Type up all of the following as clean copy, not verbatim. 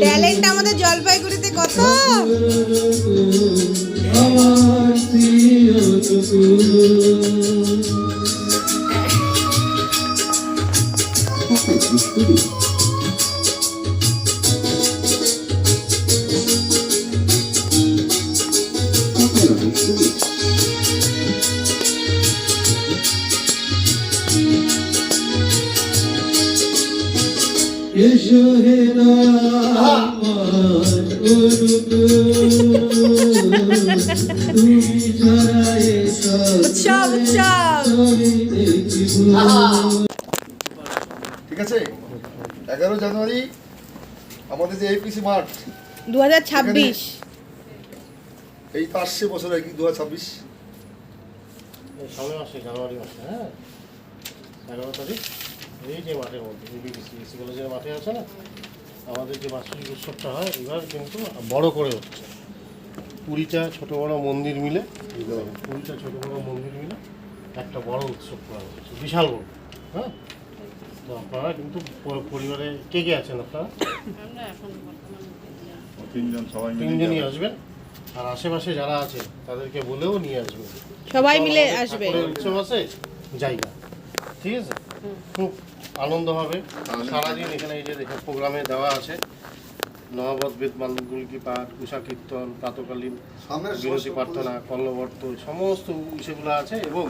Talent আমাদের জলপাইগুড়িতে কত। উৎসব উৎসব। ঠিক আছে, 11 জানুয়ারি আমাদের যে এপিসি মাঠ 2026 এই তো আসছে বছর আর কি 2026 সামনে মাসে জানুয়ারি মাসে, হ্যাঁ 11 তারিখ এই যে মাঠের মধ্যে এসি কলেজের মাঠে আছে না, আমাদের যে বাৎসরিক উৎসবটা হয় এবার কিন্তু বড় করে হচ্ছে। 20টা ছোটো বড়ো মন্দির মিলে, 20টা ছোটো বড়ো মন্দির মিলে একটা বড় উৎসব করা হচ্ছে, বিশাল বড়। হ্যাঁ, তো আপনারা কিন্তু পরিবারে কে কে আছেন আপনারা? তিনজনই আসবেন, আর আশেপাশে যারা আছে তাদেরকে বলেও নিয়ে আসবেন, সবাই মিলে আসবে। উৎসব আছে জায়গা, ঠিক আছে, খুব আনন্দ হবে সারাদিন। এখানে এই যে দেখে প্রোগ্রামে দেওয়া আছে নবদ বেদ মান্ডলিকি পাঠ, উষা কীর্তন, প্রাতকালীন বিরতি প্রার্থনা, কল্লবর্ত, সমস্ত বিষয়গুলো আছে। এবং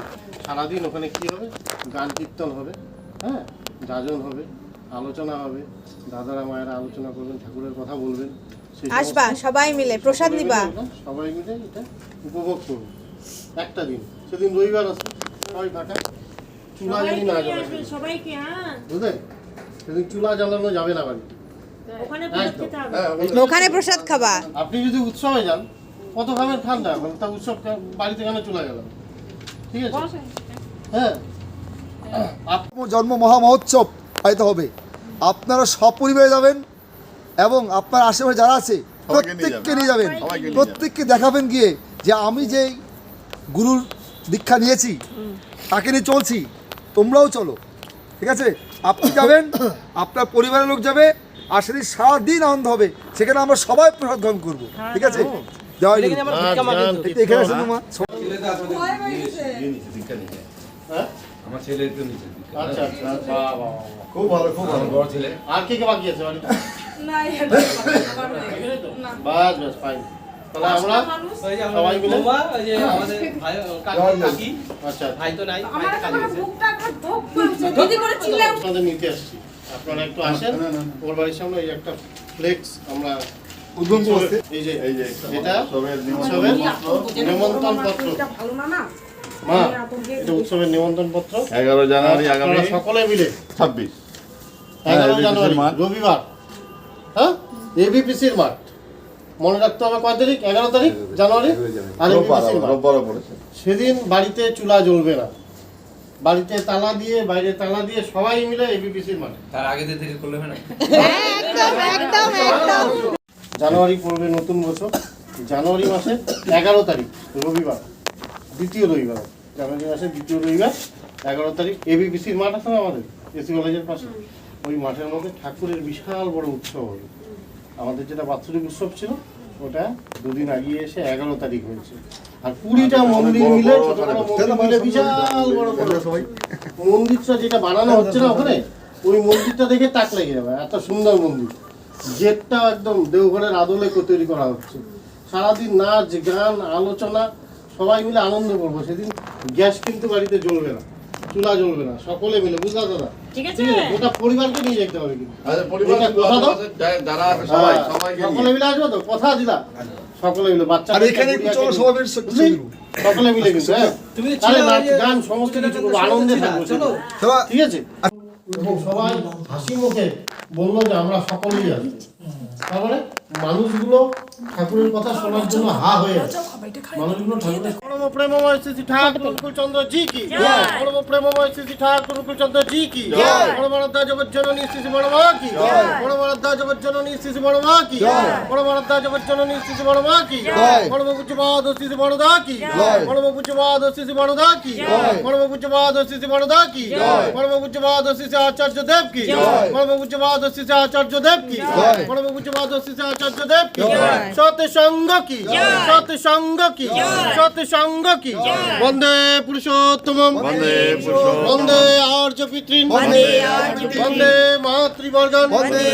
সারাদিন ওখানে কী হবে, গান কীর্তন হবে, হ্যাঁ, যাজন হবে, আলোচনা হবে, দাদারা মায়েরা আলোচনা করবেন, ঠাকুরের কথা বলবেন। আসবা সবাই মিলে, প্রসাদ নিবা, সবাই মিলে এটা উপভোগ করুন একটা দিন। সেদিন রবিবার আছে, সবাই ফাঁকা, চুলা জানি না জ্বালানো সবাইকে, হ্যাঁ বুঝলেন, সেদিন চুলা জ্বালানো যাবে না বাড়ি, ওখানে প্রসাদ খাবা। আপনি যদি উৎসবে যান কত খাবেন খান না, তা উৎসব বাড়িতে কেন চলে গেল, ঠিক আছে। হ্যাঁ, জন্ম মহা মহোৎসব পালিত হবে, আপনারা সপরিবারে যাবেন এবং আপনার আশেপাশে যারা আছে প্রত্যেককে নিয়ে যাবেন, প্রত্যেককে দেখাবেন গিয়ে যে আমি যেই গুরুর দীক্ষা নিয়েছি তাকে নিয়ে চলছি, তোমরাও চলো, ঠিক আছে। আপনি যাবেন, আপনার পরিবারের লোক যাবে, আর সেদিন সারাদিন আনন্দ হবে, সেখানে আমরা সবাই প্রসাদ গ্রহণ করবো, ঠিক আছে। জয় গুরু। এখানে আছে তোমার আমার ছেলে তো নিচে। আচ্ছা আচ্ছা, বাহ বাহ, খুব ভালো, খুব ভালো। বড় ছেলে আর কে কে বাকি আছে বাড়িতে? বাস বাস, ফাইন। তাহলে আমরা সবাই মিলে আমাদের ভাই কাকি, আচ্ছা ভাই তো নাই, আপনাদের নিতে আসছি, আপনারা একটু আসেন। ওর বাড়ির সামনে এই একটা ফ্লেক্স আমরা উদ্বোধন করতে, এই যে এটা উৎসবের নিমন্ত্রণ পত্র, মা এটা উৎসবের নিমন্ত্রণ পত্র। 11 জানুয়ারি আগামী সকলে মিলে 26 11 জানুয়ারি রবিবার, হ্যাঁ, এবিপিসির মাঠ। মনে রাখতে হবে কয় তারিখ, 11 তারিখ জানুয়ারি, আর এবিপিসির মাঠ। সেদিন বাড়িতে চুলা জ্বলবে না, বাড়িতে তালা দিয়ে, বাইরে তালা দিয়ে, সবাই মিলে এবিপিসির মাঠে। তার আগে থেকে করলে হয় না। একদম একদম একদম। জানুয়ারি পড়বে নতুন বছর, জানুয়ারি মাসের 11 তারিখ রবিবার, দ্বিতীয় রবিবার, জানুয়ারি মাসের দ্বিতীয় রবিবার 11 তারিখ এবিপিসির মাঠ আছে না আমাদের এসি কলেজের পাশে, ওই মাঠের মধ্যে ঠাকুরের বিশাল বড় উৎসব হবে। আমাদের যেটা বাৎসরিক উৎসব ছিল ওটা দুদিন আগিয়ে এসে 11 তারিখ হয়েছে। আর 20টা মন্দির মিলে, ছোট বড় মন্দির মিলে বিশাল বড় মন্দিরটা যেটা বানানো হচ্ছে না ওখানে, ওই মন্দিরটা দেখে তাক লেগে যাবে, এত সুন্দর মন্দির। গেটটা একদম দেওঘরের আদলে তৈরি করা হচ্ছে। সারাদিন নাচ গান আলোচনা, সবাই মিলে আনন্দ করবো। সেদিন গ্যাস কিন্তু বাড়িতে জ্বলবে না, চুলা জ্বলবে না, সকলে মিলে, বুঝলা দাদা? ঠিক আছে, গোটা পরিবারকে নিয়ে যেতে হবে কিন্তু। সকলে মিলে আসবে তো, কথা দিলা? সকলে মিলে, বাচ্চা সকলে মিলে কিন্তু, হ্যাঁ, তাহলে নাচ গান সমস্ত কিছু করবো, আনন্দে থাকবো, ঠিক আছে। সবাই হাসি মুখে বললো যে আমরা সকলেই আছি, তারপরে মানুষগুলো ঠাকুরের কথা শোনার জন্য হা হয়ে আছে। মানুষগুলো ঠাকুরের পরম প্রেমময় শ্রী ঠাকুর অনুকূলচন্দ্র জি কি পরম প্রেমময় শ্রী ঠাকুর অনুকূলচন্দ্র জি কি পরমারাধ্যা জগজ্জননী শ্রী বড় মা কি পরমারাধ্যা জগজ্জননী শ্রী বড় মা কি পরমারাধ্যা জগজ্জননী শ্রী বড় মা কি পরম পূজ্যপাদ শ্রী বড়দা কি পরম পূজ্যপাদ শ্রী বড়দা কি পরম পূজ্যপাদ শ্রী বড়দা কি পরম পূজ্যপাদ শ্রী আচার্য দেব কি পরম পূজ্যপাদ শ্রী আচার্য দেব কি পরম পূজ্যপাদ শ্রী আচার্য দেব কি সৎসঙ্গ কি সৎসঙ্গ কি সৎসঙ্গ কি বন্দে পুরুষোত্তমম বন্দে আর্য পিতৃন বন্দে মাতৃবর্গন বন্দে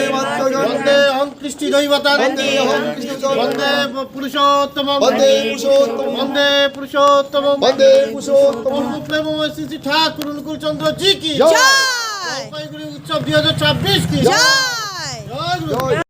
অঙ্কৃষ্টি দৈবতান বন্দে পুরুষোত্তমম বন্দে পুরুষোত্তমম পূর্ব প্রেমময় শ্রী ঠাকুর অনুকূলচন্দ্র জি কি জয় জলপাইগুড়ি উৎসব 2026 কি জয় জয় গুরু।